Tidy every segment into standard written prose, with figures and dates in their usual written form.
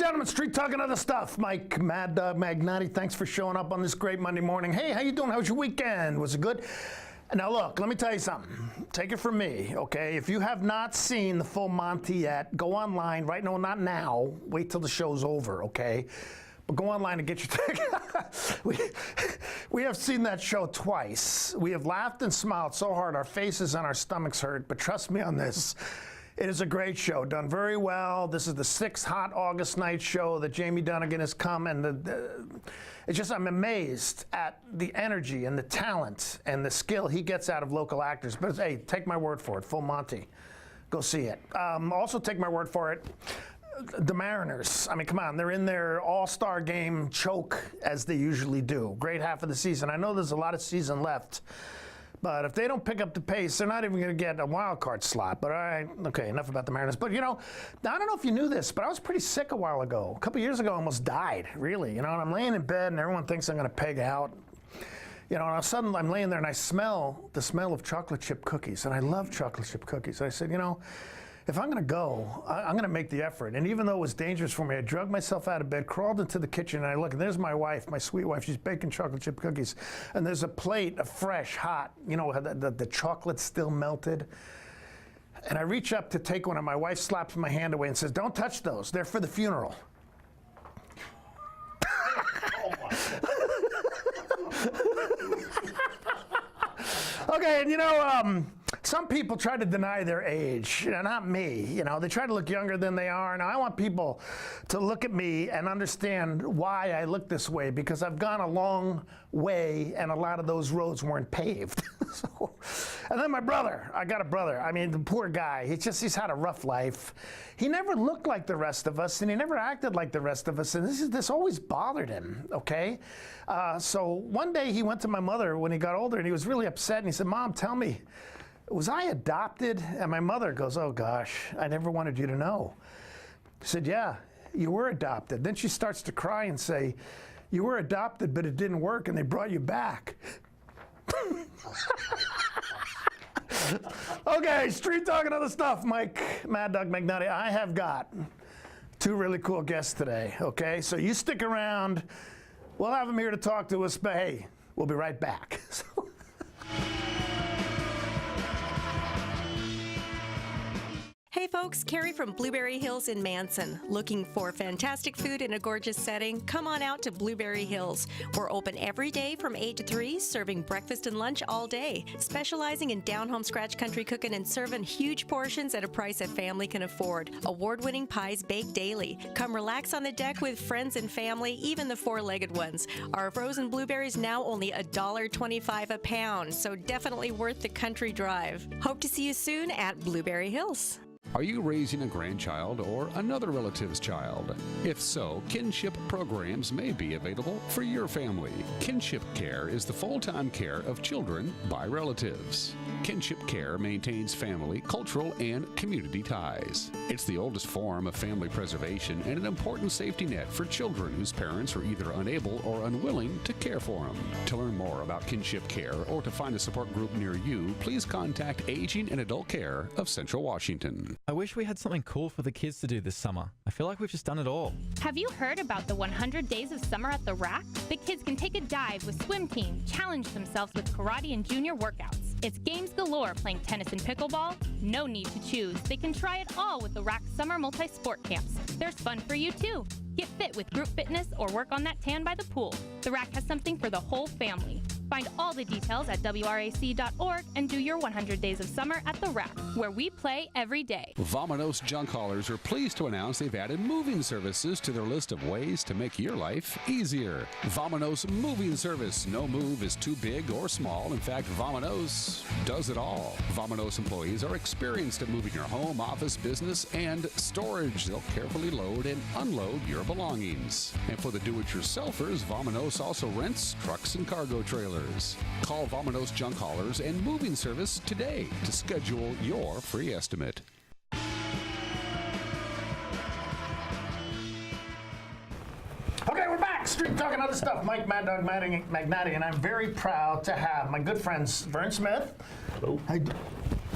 gentlemen, Street Talking Other Stuff. Mike, Mad Dog Magnati, thanks for showing up on this great Monday morning. Hey, how you doing? How was your weekend? Was it good? Now look, let me tell you something. Take it from me, okay? If you have not seen the full Monty yet, go online right now, not now. Wait till the show's over, okay? But go online and get your ticket. we have seen that show twice. We have laughed and smiled so hard our faces and our stomachs hurt, but trust me on this. It is a great show, done very well. This is the 6th hot August night show that Jamie Dunnigan has come, and it's just, I'm amazed at the energy and the talent and the skill he gets out of local actors. But hey, take my word for it, full Monty. Go see it. Also take my word for it, the Mariners. I mean, come on, they're in their all-star game choke as they usually do. Great half of the season. I know there's a lot of season left. But if they don't pick up the pace, they're not even going to get a wild card slot. But all right, okay, enough about the Mariners. But, you know, I don't know if you knew this, but I was pretty sick a while ago. A couple years ago, I almost died, really. You know, and I'm laying in bed, and everyone thinks I'm going to peg out. You know, and all of a sudden, I'm laying there, and I smell the smell of chocolate chip cookies. And I love chocolate chip cookies. And I said, you know, if I'm going to go, I'm going to make the effort. And even though it was dangerous for me, I drugged myself out of bed, crawled into the kitchen, and I look, and there's my wife, my sweet wife. She's baking chocolate chip cookies. And there's a plate of fresh, hot, you know, the chocolate's still melted. And I reach up to take one, and my wife slaps my hand away and says, don't touch those. They're for the funeral. Okay, and you know, some people try to deny their age, you know, not me. You know, they try to look younger than they are. Now, I want people to look at me and understand why I look this way, because I've gone a long way, and a lot of those roads weren't paved. So, and then my brother, I got a brother. I mean, the poor guy, he's had a rough life. He never looked like the rest of us, and he never acted like the rest of us, and this always bothered him, okay? So one day he went to my mother when he got older, and he was really upset, and he said, Mom, tell me, was I adopted? And my mother goes, oh gosh, I never wanted you to know. I said, yeah, you were adopted. Then she starts to cry and say, you were adopted, but it didn't work, and they brought you back. Okay, Street Talking Other Stuff. Mike, Mad Dog Magnati. I have got 2 really cool guests today, okay? So you stick around. We'll have them here to talk to us, but hey, we'll be right back. Hey folks, Carrie from Blueberry Hills in Manson. Looking for fantastic food in a gorgeous setting? Come on out to Blueberry Hills. We're open every day from 8 to 3, serving breakfast and lunch all day. Specializing in down-home scratch country cooking and serving huge portions at a price a family can afford. Award-winning pies baked daily. Come relax on the deck with friends and family, even the 4-legged ones. Our frozen blueberries now only $1.25 a pound, so definitely worth the country drive. Hope to see you soon at Blueberry Hills. Are you raising a grandchild or another relative's child? If so, kinship programs may be available for your family. Kinship Care is the full-time care of children by relatives. Kinship Care maintains family, cultural, and community ties. It's the oldest form of family preservation and an important safety net for children whose parents are either unable or unwilling to care for them. To learn more about Kinship Care or to find a support group near you, please contact Aging and Adult Care of Central Washington. I wish we had something cool for the kids to do this summer. I feel like we've just done it all. Have you heard about the 100 Days of Summer at the Rack? The kids can take a dive with swim team, challenge themselves with karate and junior workouts. It's games galore playing tennis and pickleball. No need to choose. They can try it all with the Rack Summer Multi-Sport Camps. There's fun for you too. Get fit with group fitness or work on that tan by the pool. The Rack has something for the whole family. Find all the details at WRAC.org and do your 100 Days of Summer at the Rack, where we play every day. Vamanos Junk Haulers are pleased to announce they've added moving services to their list of ways to make your life easier. Vamanos Moving Service. No move is too big or small. In fact, Vamanos does it all. Vamanos employees are experienced at moving your home, office, business, and storage. They'll carefully load and unload your belongings. And for the do-it-yourselfers, Vamanos also rents trucks and cargo trailers. Call Vamanos Junk Haulers and Moving Service today to schedule your free estimate. Okay, we're back. Street Talking Other Stuff. Mike, Mad Dog Magnati, and I'm very proud to have my good friends, Vern Smith. Hello.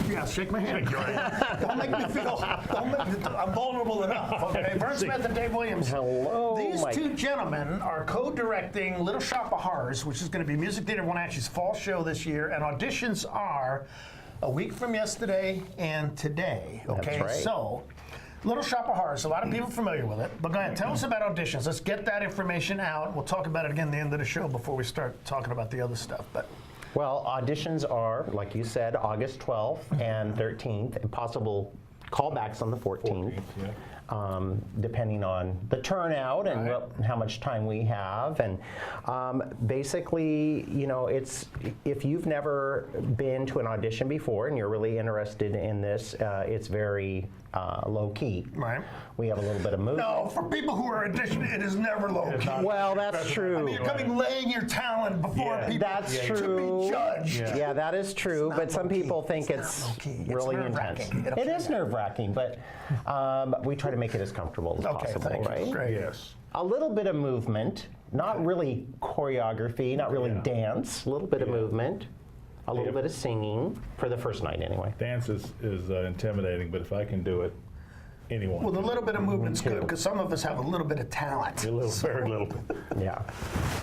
Yeah, shake my hand. Don't make me feel, I'm vulnerable enough, okay? Vern Smith and Dave Williams. Hello, These Mike. two gentlemen are co-directing Little Shop of Horrors, which is going to be Music Theater Wenatchee's fall show this year, and auditions are a week from yesterday and today, okay? That's right. So, Little Shop of Horrors, a lot of people familiar with it, but go ahead, tell us about auditions. Let's get that information out. We'll talk about it again at the end of the show before we start talking about the other stuff. But Well, auditions are, like you said, August 12th and 13th, and possible callbacks on the 14th. Depending on the turnout and how much time we have. And basically, you know, it's if you've never been to an audition before and you're really interested in this, it's very low key. Right. We have a little bit of movement. no, for people who are auditioning, it is never low key. Well, that's true. I mean, you're coming laying your talent before people That's to true. be judged. Yeah, that is true, not but some low-key. people think It's it's not low-key. It's really nerve-wracking. intense. It'll It kill is you. nerve-wracking, but we try to make it as comfortable as Okay, possible, thank you. right? Great. Yes. A little bit of movement, not really choreography, not really dance, a little bit of movement, a little bit of singing for the first night anyway. Dance is intimidating, but if I can do it, anyone. Well, the can. little bit of movement's too. good because some of us have a little bit of talent. A little, very little. Yeah.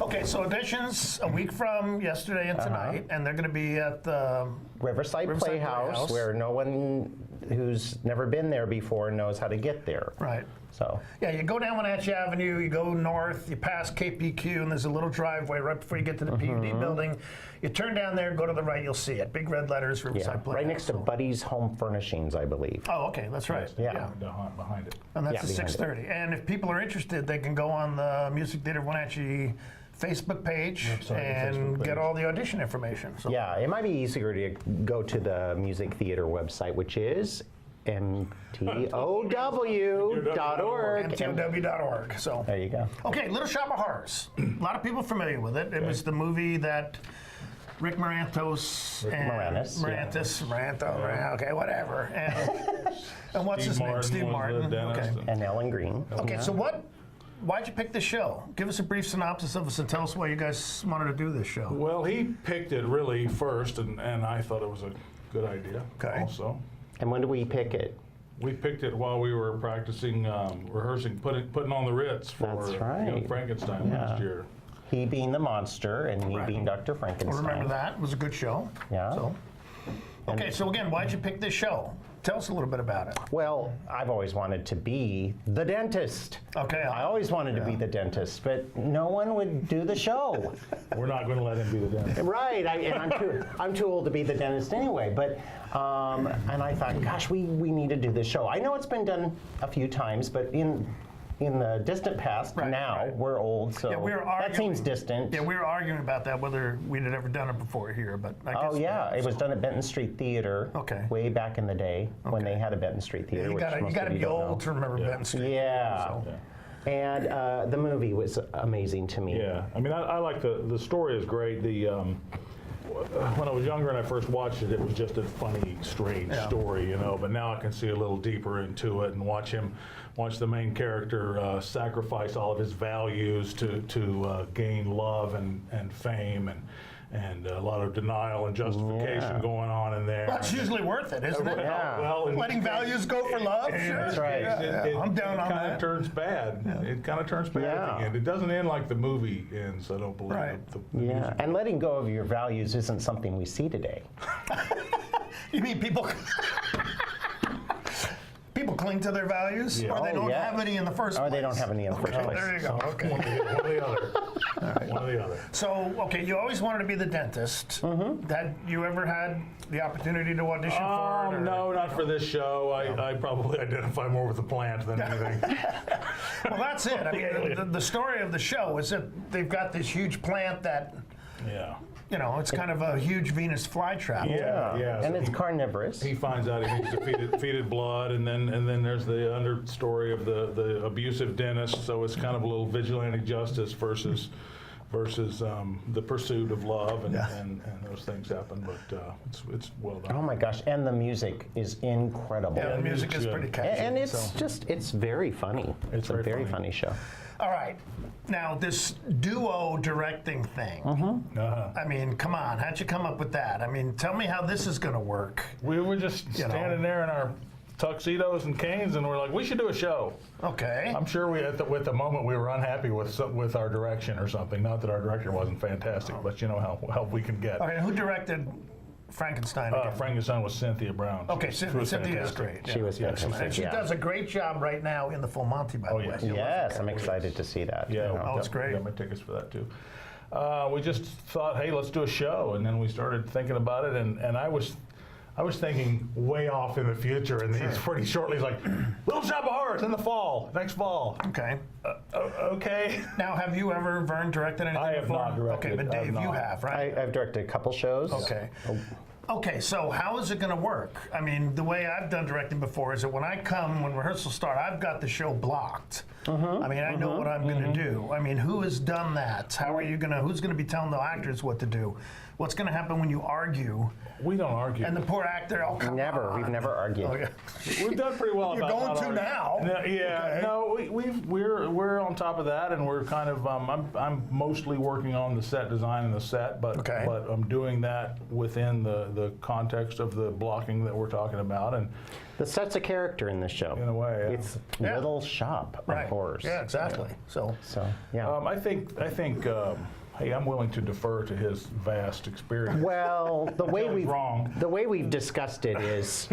Okay, so auditions a week from yesterday and tonight, and they're going to be at the Riverside Playhouse, where no one who's never been there before knows how to get there. right. So, Yeah, you go down Wenatchee Avenue, you go north, you pass KPQ, and there's a little driveway right before you get to the PUD building. You turn down there, go to the right, you'll see it. Big red letters, Riverside yeah, Playhouse. right next to Buddy's Home Furnishings, I believe. Oh, okay, that's right. Yeah. Behind it. And that's Yeah, at behind it. 6:30. And if people are interested, they can go on the Music Theater Wenatchee Facebook page and Facebook page. get all the audition information. So Yeah, it might be easier to go to the Music Theater website, which is mtow.org. mtow.org. So There you go. okay, Little Shop of Horrors. A lot lot of people familiar with it. It was the movie that Rick Morantos and Moranis, Moranto, okay, whatever. And what's his name? Steve Martin. Okay. And Ellen Green. Okay, so why'd you pick this show? Give us a brief synopsis of us and tell us why you guys wanted to do this show. Well, he picked it really first, and I thought it was a good idea. Okay. Also, And when do we pick it? we picked it while we were practicing, rehearsing, putting on the Ritz for That's Young right. Frankenstein last year. He being the monster and me Right. being Dr. I Frankenstein. remember that. It was a good show. Yeah. So. Okay, so again, why'd you pick this show? Tell us a little bit about it. Well, I've always wanted to be the dentist. Okay. I always wanted to be the dentist, but no one would do the show. We're not going to let him be the dentist. Right, and I'm too old to be the dentist anyway, but, and I thought, gosh, we need to do this show. I know it's been done a few times, but in the distant past, Right, now, right. we're old, so Yeah, we were that arguing. seems distant. Yeah, we were arguing about that, whether we'd had ever done it before here, but I guess. Oh yeah, it was done at Benton Street Theater. Okay. Way back in the day when Okay. they had a Benton Street Theater. You which gotta most of be don't old know. to remember Benton Street. Yeah. So. And the movie was amazing to me. Yeah, I mean, I like the story is great. When I was younger and I first watched it, it was just a funny, strange story, you know. But now I can see a little deeper into it and watch the main character sacrifice all of his values to gain love and fame and a lot of denial and justification going on in there. Well, it's usually worth it, isn't it? Yeah. Well, in Letting this case, values go for love? Sure. That's right. I'm down on It kind that. of turns bad. It kind of turns bad at Yeah. the end. It doesn't end like the movie ends, I don't believe. Right. The Yeah, music. and letting go of your values isn't something we see today. You mean people cling to their values? Or they Oh, don't yeah. have any in the first Or place? they don't have any in the first place. There you go. Okay. One or the other. One or the other. So, okay, you always wanted to be the dentist. Had you ever had the opportunity to audition for it? or- No, not for this show. I probably identify more with the plant than anything. Well, that's it. I mean, the story of the show is that they've got this huge plant that, Yeah. you know, it's kind of a huge Venus flytrap. Yeah. And So it's carnivorous. he finds out he needs to feed it blood, and then there's the understory of the abusive dentist. So it's kind of a little vigilante justice versus the pursuit of love, and those things happen. But it's well done. Oh my gosh, and the music is incredible. Yeah, the music is Yeah. pretty catchy. And it's so. just, it's very funny. It's a very very funny. funny show. All right. Now, this duo directing thing. I mean, come on. How'd you come up with that? I mean, tell me how this is going to work. We were just standing there in our tuxedos and canes, and we're like, we should do a show. Okay. I'm sure we, at the moment, we were unhappy with our direction or something. Not that our director wasn't fantastic, but you know how we can get. Okay, who directed Frankenstein again? Frankenstein was Cynthia Brown. Okay, She was Cynthia is fantastic. great. She was fantastic. And she yeah. does a great job right now in the Full Monty, by the way. yes. You'll love Yes, it. I'm excited to see that. Yeah, Oh, it's great. Got my tickets for that too. We just thought, hey, let's do a show, and then we started thinking about it, and I was thinking way off in the future, and he's pretty shortly he's like, Little Shop of Horrors in the fall, next fall. Okay. Okay. Now, have you ever, Vern, directed anything I have before? not directed. Okay, but I have Dave, you not. have, right? I've directed a couple shows. Okay. Okay, so how is it going to work? I mean, the way I've done directing before is that when rehearsals start, I've got the show blocked. I mean, I know what I'm going to do. I mean, who has done that? Who's going to be telling the actors what to do? What's going to happen when you argue? We don't argue. And the poor actor, oh, come on. We've never argued. Oh, yeah. We've done pretty well. You're about going not to arguing. now. No, yeah, Okay. no, we're on top of that, and we're kind of. I'm mostly working on the set design and the set, but Okay. but I'm doing that within the context of the blocking that we're talking about, and The set's a character in this show. in a way, yeah. It's Yeah. Little Shop Right. of Horrors. Yeah, exactly. So, So, yeah. I think. Hey, I'm willing to defer to his vast experience. Well, the way Until he's we've wrong. the way we've discussed it is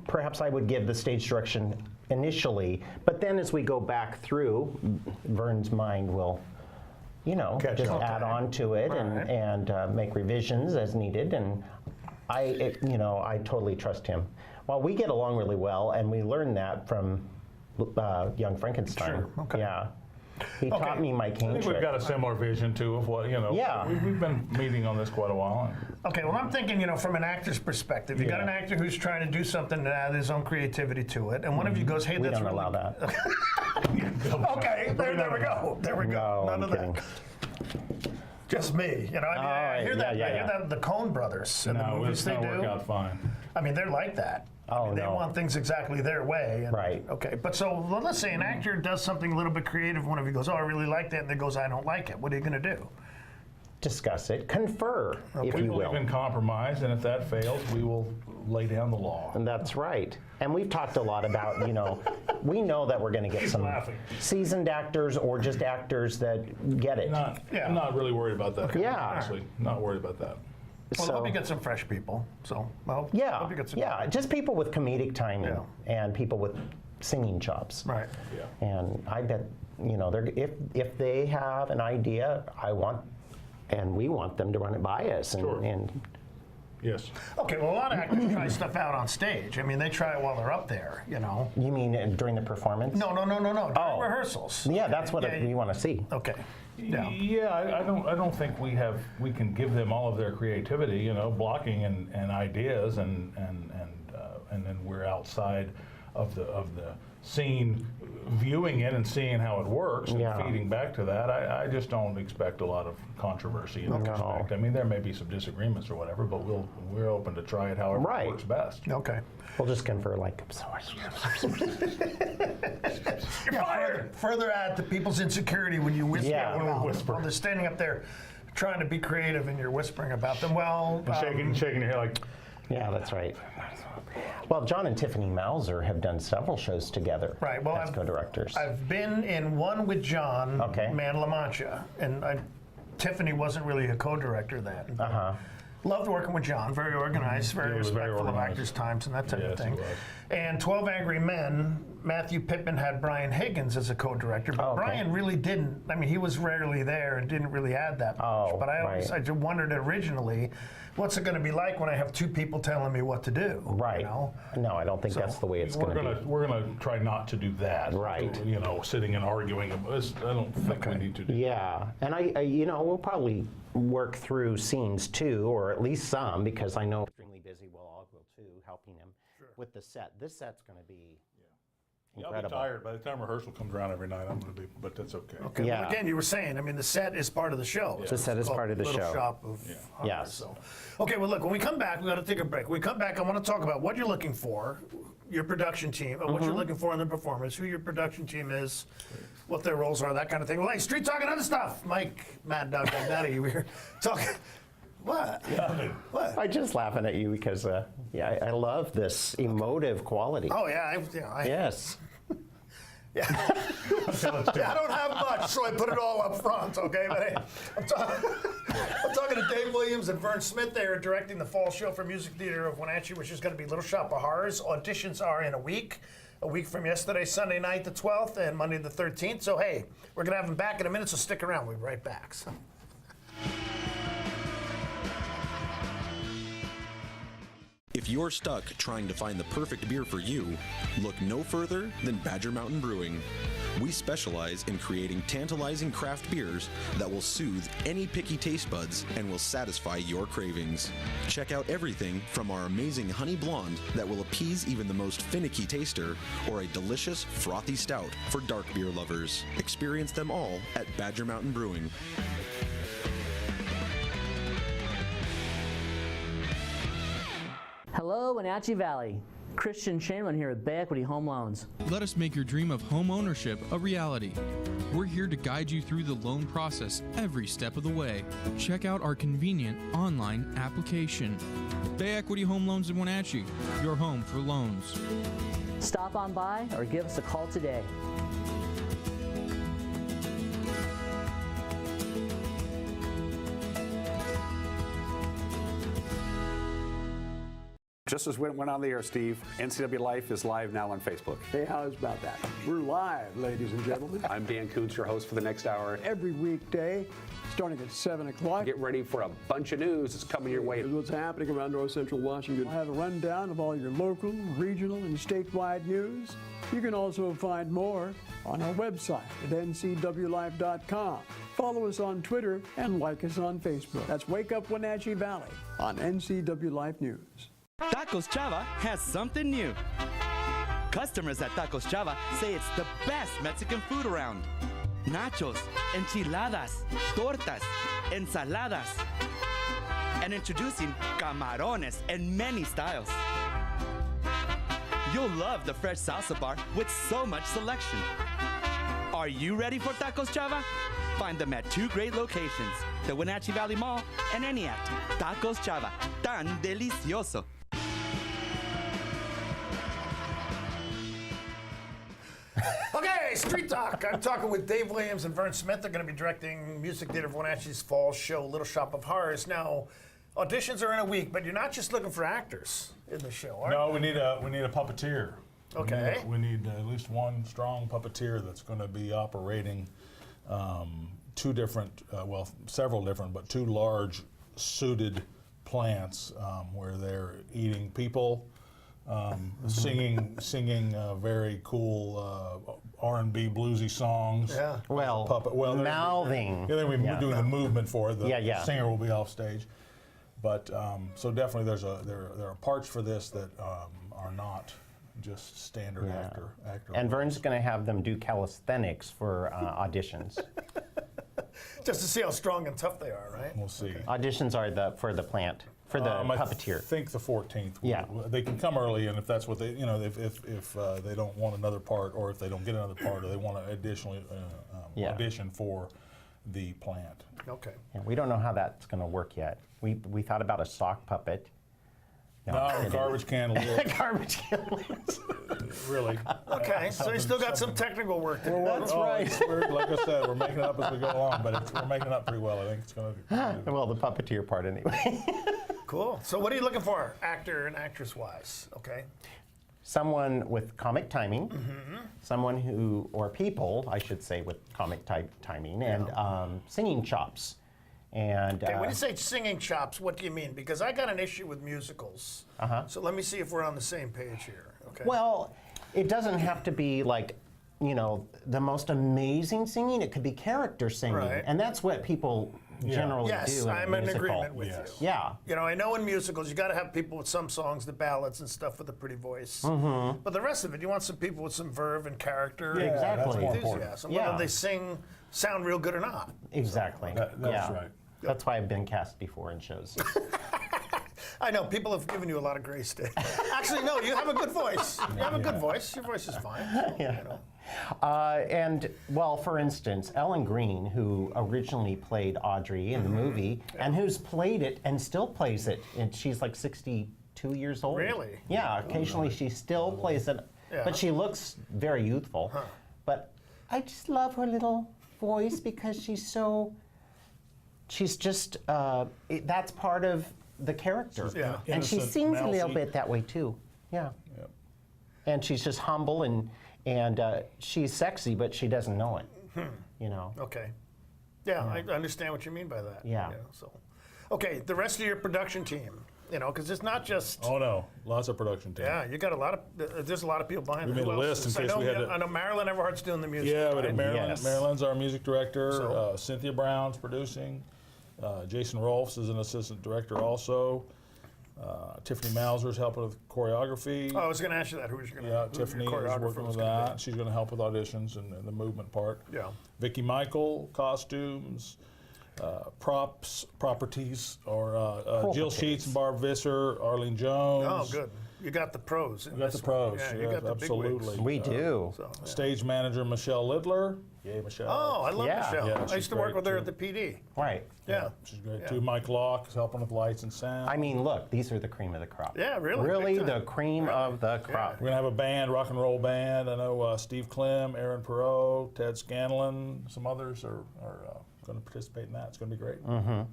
perhaps I would give the stage direction initially, but then as we go back through, Vern's mind will, Catch just up. add on to it Right. and make revisions as needed. And I totally trust him. Well, we get along really well, and we learned that from Young Frankenstein. Sure, okay. Yeah. He taught me my I cane think we've trick. got a similar vision too of what Yeah. We've been meeting on this quite a while. okay, well, I'm thinking, from an actor's perspective, you got an actor who's trying to do something to add his own creativity to it, and one of you goes, hey, We that's don't really allow that. Okay, there we go. There we go. No, None I'm of kidding. that. Just me. I hear that. yeah, I hear yeah. that the Coen brothers and the No, movies it's they going to work do. out fine. I mean, they're like that. Oh, They no. want things exactly their way. And, Right. Okay, but so let's say an actor does something a little bit creative. One of you goes, oh, I really like that, and then goes, I don't like it. What are you going to do? Discuss it, confer, if We you believe will. in compromise, and if that fails, we will lay down the law. And that's right. And we've talked a lot about, we know that we're going to get He's some laughing. seasoned actors or just actors that get it. Yeah. I'm not really worried about that. Yeah. Honestly, not worried about that. Well, I So- hope you get some fresh people. So, well, Yeah, hope you get some. yeah, just people with comedic timing Yeah. and people with singing chops. Right. Yeah. And I bet, if they have an idea, we want them to run it by us. Sure. And Yes. Okay, well, a lot of actors try stuff out on stage. I mean, they try it while they're up there, you mean during the performance? No, during Oh. rehearsals. Yeah, that's what Yeah, we want to see. Okay. Yeah. Yeah, I don't think we can give them all of their creativity, blocking and ideas, and then we're outside of the scene, viewing it and seeing how it works and Yeah. feeding back to that. I just don't expect a lot of controversy in that respect. I mean, there may be some disagreements or whatever, but we're open to try it however Right. it works best. Okay. We'll just confer You're fired. Further add to people's insecurity when you whisper. Yeah. When Whisper. they're standing up there trying to be creative and you're whispering about them. Well, And shaking your head like, Yeah, that's right. Well, John and Tiffany Mauser have done several shows together Right, well, as co-directors. I've been in one with John, Okay. Man La Mancha, and Tiffany wasn't really a co-director then. Uh-huh. Loved working with John, very organized, very He was very respectful of organized. actors' times and that type of Yes, he thing. was. And 12 Angry Men, Matthew Pittman had Brian Higgins as a co-director, but Oh, okay. Brian really didn't. I mean, he was rarely there and didn't really add that much. Oh, But I just wondered originally, what's it going to be like when I have two people telling me what to do? Right. No, I don't think that's the way it's going to be. we're gonna try not to do that. Right. Sitting and arguing. I don't think we need to do. Yeah, and we'll probably work through scenes too, or at least some, because I know extremely busy. We'll all go too, helping him with the set. This set's going to be Yeah, I'll be incredible. tired. By the time rehearsal comes around every night, I'm going to be, but that's okay. Okay, Yeah. well, again, you were saying, I mean, the set is part of the show. The set is It's part of the called Little show. Shop of Horrors, Yes. So. Okay, well, look, when we come back, we got to take a break. When we come back, I want to talk about what you're looking for, your production team, and what you're looking for in the performance, who your production team is, what their roles are, that kind of thing. Well, hey, street talk and other stuff. Mike, Mad Dog, Daddy, we're talking. What? What? I'm just laughing at you because, I love this emotive quality. Oh, yeah. Yes. Yeah. I don't have much, so I put it all up front, okay? But hey, I'm talking to Dave Williams and Vern Smith. They are directing the fall show for Music Theater of Wenatchee, which is going to be Little Shop of Horrors. Auditions are in a week from yesterday, Sunday night the 12th, and Monday the 13th. So, hey, we're going to have them back in a minute, so stick around. We'll be right back. So. If you're stuck trying to find the perfect beer for you, look no further than Badger Mountain Brewing. We specialize in creating tantalizing craft beers that will soothe any picky taste buds and will satisfy your cravings. Check out everything from our amazing honey blonde that will appease even the most finicky taster, or a delicious frothy stout for dark beer lovers. Experience them all at Badger Mountain Brewing. Hello, Wenatchee Valley. Christian Shaman here with Bay Equity Home Loans. Let us make your dream of home ownership a reality. We're here to guide you through the loan process every step of the way. Check out our convenient online application. Bay Equity Home Loans in Wenatchee, your home for loans. Stop on by or give us a call today. Just as went on the air, Steve, NCW Life is live now on Facebook. Hey, how's about that? We're live, ladies and gentlemen. I'm Dan Koontz, your host for the next hour. Every weekday, starting at 7 o'clock. Get ready for a bunch of news that's coming your way. What's happening around North Central Washington. I'll have a rundown of all your local, regional, and statewide news. You can also find more on our website at ncwlife.com. Follow us on Twitter and like us on Facebook. That's Wake Up Wenatchee Valley on NCW Life News. Tacos Chava has something new. Customers at Tacos Chava say it's the best Mexican food around. Nachos, enchiladas, tortas, ensaladas, and introducing camarones in many styles. You'll love the fresh salsa bar with so much selection. Are you ready for Tacos Chava? Find them at 2 great locations, the Wenatchee Valley Mall and ENIAC. Tacos Chava, tan delicioso. Okay, Street Talk. I'm talking with Dave Williams and Vern Smith. They're going to be directing Music Theater of Wenatchee's fall show, Little Shop of Horrors. Now, auditions are in a week, but you're not just looking for actors in the show, are No, we need a puppeteer. Okay. We need at least one strong puppeteer that's going to be operating several different, but 2 large suited plants where they're eating people, singing very cool R&B bluesy songs. Yeah. Well, mouthing. Yeah, then we're doing the movement for it. The singer will be off stage. But so definitely there are parts for this that are not just standard actor. And Vern's going to have them do calisthenics for auditions. Just to see how strong and tough they are, right? We'll see. Auditions are for the plant, for the puppeteer. I think the 14th. Yeah. They can come early, and if that's what they, if they don't want another part, or if they don't get another part, or they want to additionally audition for the plant. Okay. Yeah, we don't know how that's going to work yet. We thought about a sock puppet. No, garbage can lid. Garbage can lids. Really. Okay, so you still got some technical work to do. That's right. Like I said, we're making it up as we go along, but we're making it up pretty well. I think it's going to. Well, the puppeteer part anyway. Cool. So what are you looking for, actor and actress-wise? Okay. Someone with comic timing, someone who, or people, I should say, with comic timing, and singing chops. And okay, when you say singing chops, what do you mean? Because I got an issue with musicals. So let me see if we're on the same page here. Okay. Well, it doesn't have to be like, the most amazing singing. It could be character singing. Right. And that's what people generally yes, do in I'm a in musical. agreement with you. Yeah. You know, I know in musicals you got to have people with some songs, the ballads and stuff, with a pretty voice. Mm-hmm. But the rest of it, you want some people with some verve and character, Yeah, and exactly. That's more enthusiasm. important. Whether they sing, sound real good or not. Exactly. That's right. That's why I've been cast before in shows. I know people have given you a lot of grace today. Actually, no, you have a good voice. You have a good voice. Your voice is fine. So, Yeah. you know. And, well, for instance, Ellen Greene, who originally played Audrey in the movie, and who's played it and still plays it, and she's like 62 years old. Really? Yeah, occasionally she still plays it, Yeah. but she looks very youthful. But I just love her little voice because she's just, that's part of the character. Yeah. And she Innocent, sings a little mousy. bit that way too. Yeah. And she's just humble and she's sexy, but she doesn't know it. You know. Okay. Yeah, I understand what you mean by that. Yeah. You know, so, okay, the rest of your production team. You know, because it's not just. Oh no, lots of production team. Yeah, you got a lot of. There's a lot of people behind. We it. made Who a else list in is- case I know, we had to- I know Marilyn Everhart's doing the music. Yeah, but right? Marilyn's our music director. So- Cynthia Brown's producing. Jason Rolfs is an assistant director also. Tiffany Mauser's helping with choreography. Oh, I was going to ask you that. Who's going to? Yeah, Tiffany is working with that. She's going to help with auditions and the movement part. Yeah. Vicky Michael, costumes, properties, or Jill Sheets and Barb Visser, Arlene Jones. Oh, good. You got the pros. We got the pros. Yeah, you yeah, got the absolutely. big wigs. We do. So, yeah. Stage manager Michelle Lidler. Yay, Michelle. Oh, I love Yeah. Michelle. Yeah, I she's used to work great, with her too. at the PD. Right. Yeah. She's great Yeah. too. Mike Locke is helping with lights and sound. I mean, look, these are the cream of the crop. Yeah, really, Really big time. the cream of the crop. We're gonna have a band, rock and roll band. I know Steve Clem, Aaron Perot, Ted Scanlon, some others are going to participate in that. It's going to be great.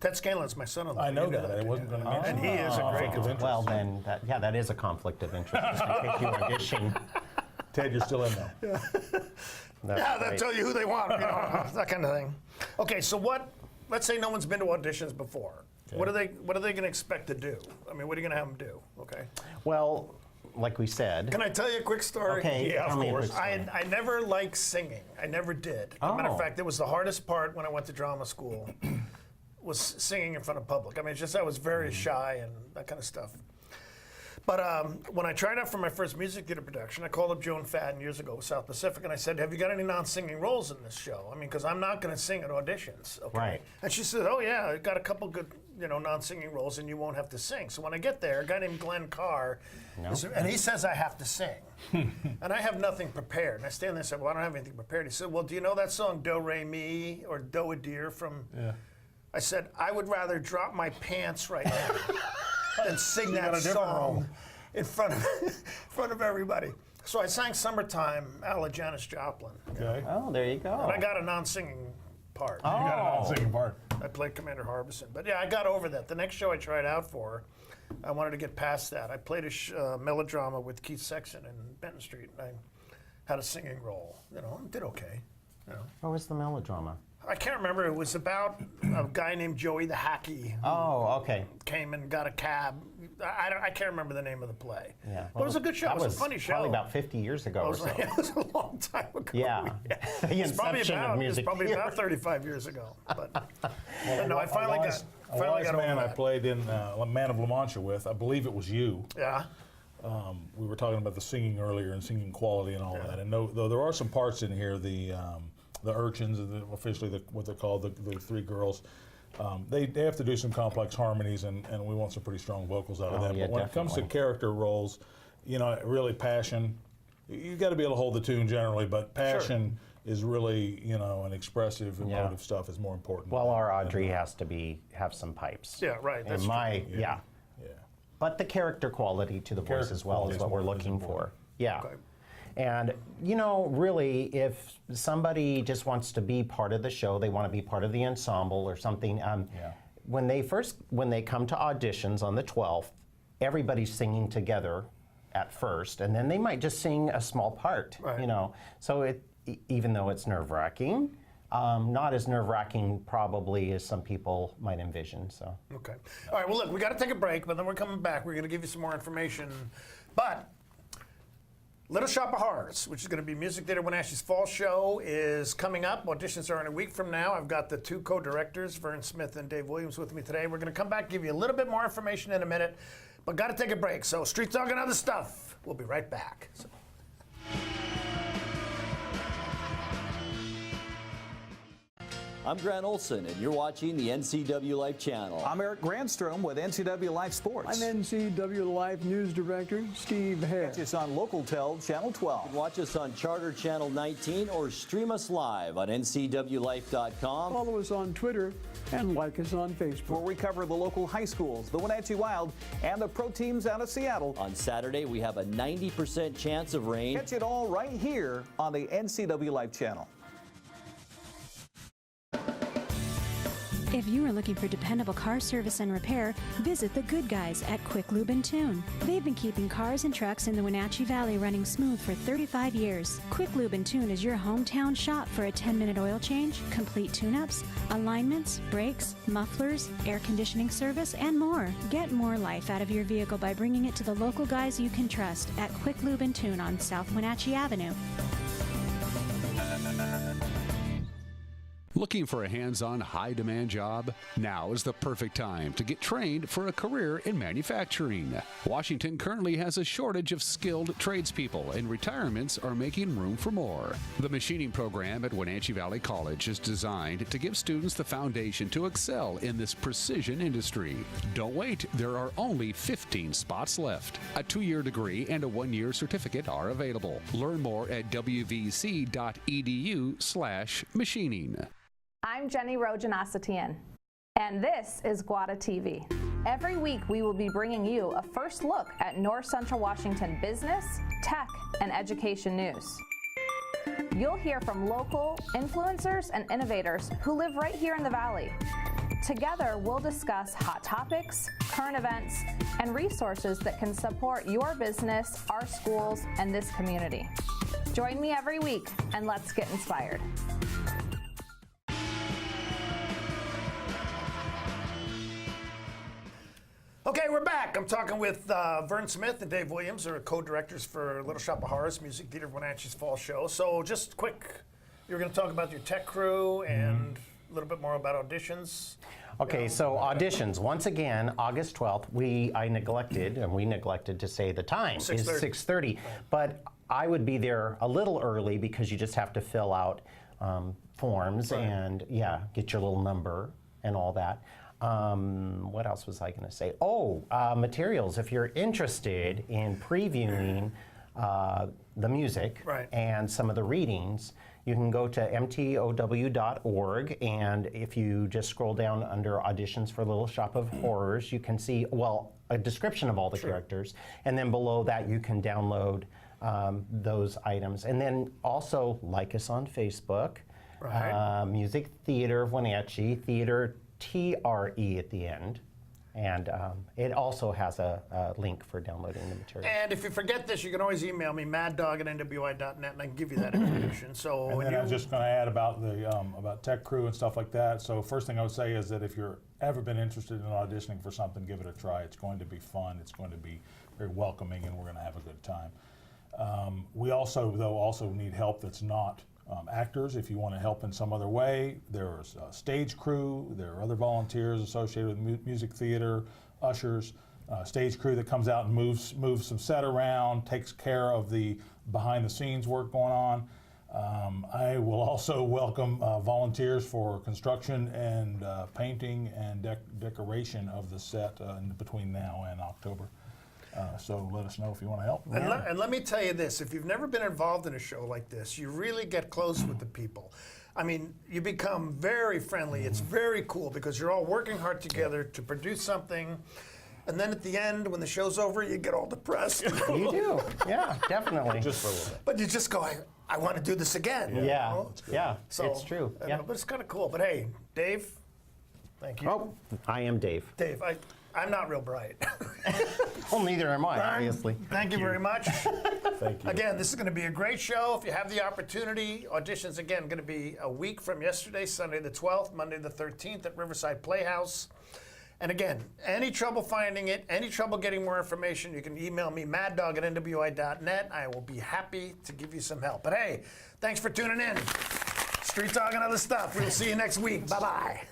Ted Scanlon's my son-in-law. I know You knew that. I wasn't going to mention. And he is a great conflict of interest. Well, then, that is a conflict of interest. Just in case you audition. Ted, you're still in there. Yeah, they'll tell you who they want, you know, that kind of thing. Okay, so let's say no one's been to auditions before. Okay. What are they going to expect to do? I mean, what are you going to have them do? Okay. Well, like we said. Can I tell you a quick story? Okay, Yeah, tell of me a course. quick story. I never liked singing. I never did. As a matter of Oh. fact, it was the hardest part when I went to drama school, was singing in front of public. I mean, it's just I was very shy and that kind of stuff. But when I tried out for my first music theater production, I called up Joan Fadden years ago with South Pacific, and I said, have you got any non-singing roles in this show? I mean, because I'm not going to sing at auditions. Okay? Right. And she said, oh, yeah, I got a couple good, non-singing roles, and you won't have to sing. So when I get there, a guy named Glenn Carr, and he says I have to sing. And I have nothing prepared. And I stand there and said, well, I don't have anything prepared. He said, well, do you know that song, Do, Re, Mi, or Do, a Deer from... Yeah. I said, I would rather drop my pants right now than sing got that a different song role. in front of everybody. So I sang Summertime a la Janis Joplin. Okay. Oh, there you go. And I got a non-singing part. Oh. You got a non-singing part. I played Commander Harbison. But yeah, I got over that. The next show I tried out for, I wanted to get past that. I played a melodrama with Keith Sexton in Benton Street. And I had a singing role, did okay. What was the melodrama? I can't remember. It was about a guy named Joey the Hacky. Oh, okay. Came and got a cab. I can't remember the name of the play. Yeah. But it was a good show. That It was a funny show. Probably about 50 years ago or so. It was a long time ago. Yeah. The It's probably inception of music. It's probably about 35 years ago. But no, I finally got over man I that. played in Man of La Mancha with, I believe it was you. Yeah. We were talking about the singing earlier and singing quality and all that. And though there are some parts in here, the urchins, officially what they're called, the three girls, they have to do some complex harmonies, and we want some pretty strong vocals out of them. Yeah, but when it comes to definitely. character roles, really passion. You got to be able to hold the tune generally, but passion is really, and expressive, emotive stuff is more important. Well, our Audrey has to have some pipes. Yeah, right. That's And true. yeah. But the character quality to the voice Character as well quality is is what we're more- is looking for. important. Yeah. Okay. And, really, if somebody just wants to be part of the show, they want to be part of the ensemble or something, when they come to auditions on the 12th, everybody's singing together at first, and then they might just sing a small part, Right. So even though it's nerve-wracking, not as nerve-wracking probably as some people might envision, so. Okay. All right, well, look, we got to take a break, but then we're coming back. We're going to give you some more information. But Little Shop of Horrors, which is going to be Music Theater Wenatchee's fall show, is coming up. Auditions are in a week from now. I've got the two co-directors, Vern Smith and Dave Williams, with me today. We're going to come back, give you a little bit more information in a minute, but got to take a break. So Street Talk and other stuff. We'll be right back. So. I'm Grant Olson, and you're watching the NCW Life channel. I'm Eric Grandstrom with NCW Life Sports. I'm NCW Life News Director Steve Hare. Catch us on Local Tel Channel 12. Watch us on Charter Channel 19 or stream us live on ncwlife.com. Follow us on Twitter and like us on Facebook. Where we cover the local high schools, the Wenatchee Wild, and the pro teams out of Seattle. On Saturday, we have a 90% chance of rain. Catch it all right here on the NCW Life channel. If you are looking for dependable car service and repair, visit the good guys at Quick Lube and Tune. They've been keeping cars and trucks in the Wenatchee Valley running smooth for 35 years. Quick Lube and Tune is your hometown shop for a 10-minute oil change, complete tune-ups, alignments, brakes, mufflers, air conditioning service, and more. Get more life out of your vehicle by bringing it to the local guys you can trust at Quick Lube and Tune on South Wenatchee Avenue. Looking for a hands-on, high-demand job? Now is the perfect time to get trained for a career in manufacturing. Washington currently has a shortage of skilled tradespeople, and retirements are making room for more. The machining program at Wenatchee Valley College is designed to give students the foundation to excel in this precision industry. Don't wait, there are only 15 spots left. A 2-year degree and a 1-year certificate are available. Learn more at wvc.edu/machining. I'm Jenny Rojanasatian, and this is Guada TV. Every week we will be bringing you a first look at North Central Washington business, tech, and education news. You'll hear from local influencers and innovators who live right here in the Valley. Together, we'll discuss hot topics, current events, and resources that can support your business, our schools, and this community. Join me every week, and let's get inspired. Okay, we're back. I'm talking with Vern Smith and Dave Williams, who are co-directors for Little Shop of Horrors, Music Theater of Wenatchee's fall show. So just quick, you were going to talk about your tech crew and a little bit more about auditions. Okay, so auditions, once again, August 12th, we neglected to say the time is 6:30. But I would be there a little early because you just have to fill out forms and, get your little number and all that. What else was I going to say? Materials. If you're interested in previewing the music and some of the readings, you can go to mtow.org, and if you just scroll down under auditions for Little Shop of Horrors, you can see, a description of all the characters, and then below that you can download those items. And then also like us on Facebook, Music Theater of Wenatchee, Theater TRE at the end, and it also has a link for downloading the material. And if you forget this, you can always email me, maddog@nwi.net, and I can give you that information. So, and then I was just going to add about the about tech crew and stuff like that. So first thing I would say is that if you're ever been interested in auditioning for something, give it a try. It's going to be fun. It's going to be very welcoming, and we're going to have a good time. We also need help that's not actors. If you want to help in some other way, there's a stage crew, there are other volunteers associated with music theater, ushers, stage crew that comes out and moves some set around, takes care of the behind the scenes work going on. I will also welcome volunteers for construction and painting and decoration of the set in between now and October. So let us know if you want to help. And let me tell you this, if you've never been involved in a show like this, you really get close with the people. I mean, you become very friendly. It's very cool because you're all working hard together to produce something. And then at the end, when the show's over, you get all depressed. You do, yeah, definitely. Just for a little bit. But you just go, I want to do this again. Yeah, So, it's true. But it's kind of cool. But hey, Dave, thank you. Oh, I am Dave. Dave, I'm not real bright. Well, neither am I, obviously. Thank you very much. Thank you. Again, this is going to be a great show. If you have the opportunity, auditions, again, going to be a week from yesterday, Sunday the 12th, Monday the 13th at Riverside Playhouse. And again, any trouble finding it, any trouble getting more information, you can email me, maddog@nwi.net. I will be happy to give you some help. But hey, thanks for tuning in. Street Talk and other stuff. We'll see you next week. Bye-bye.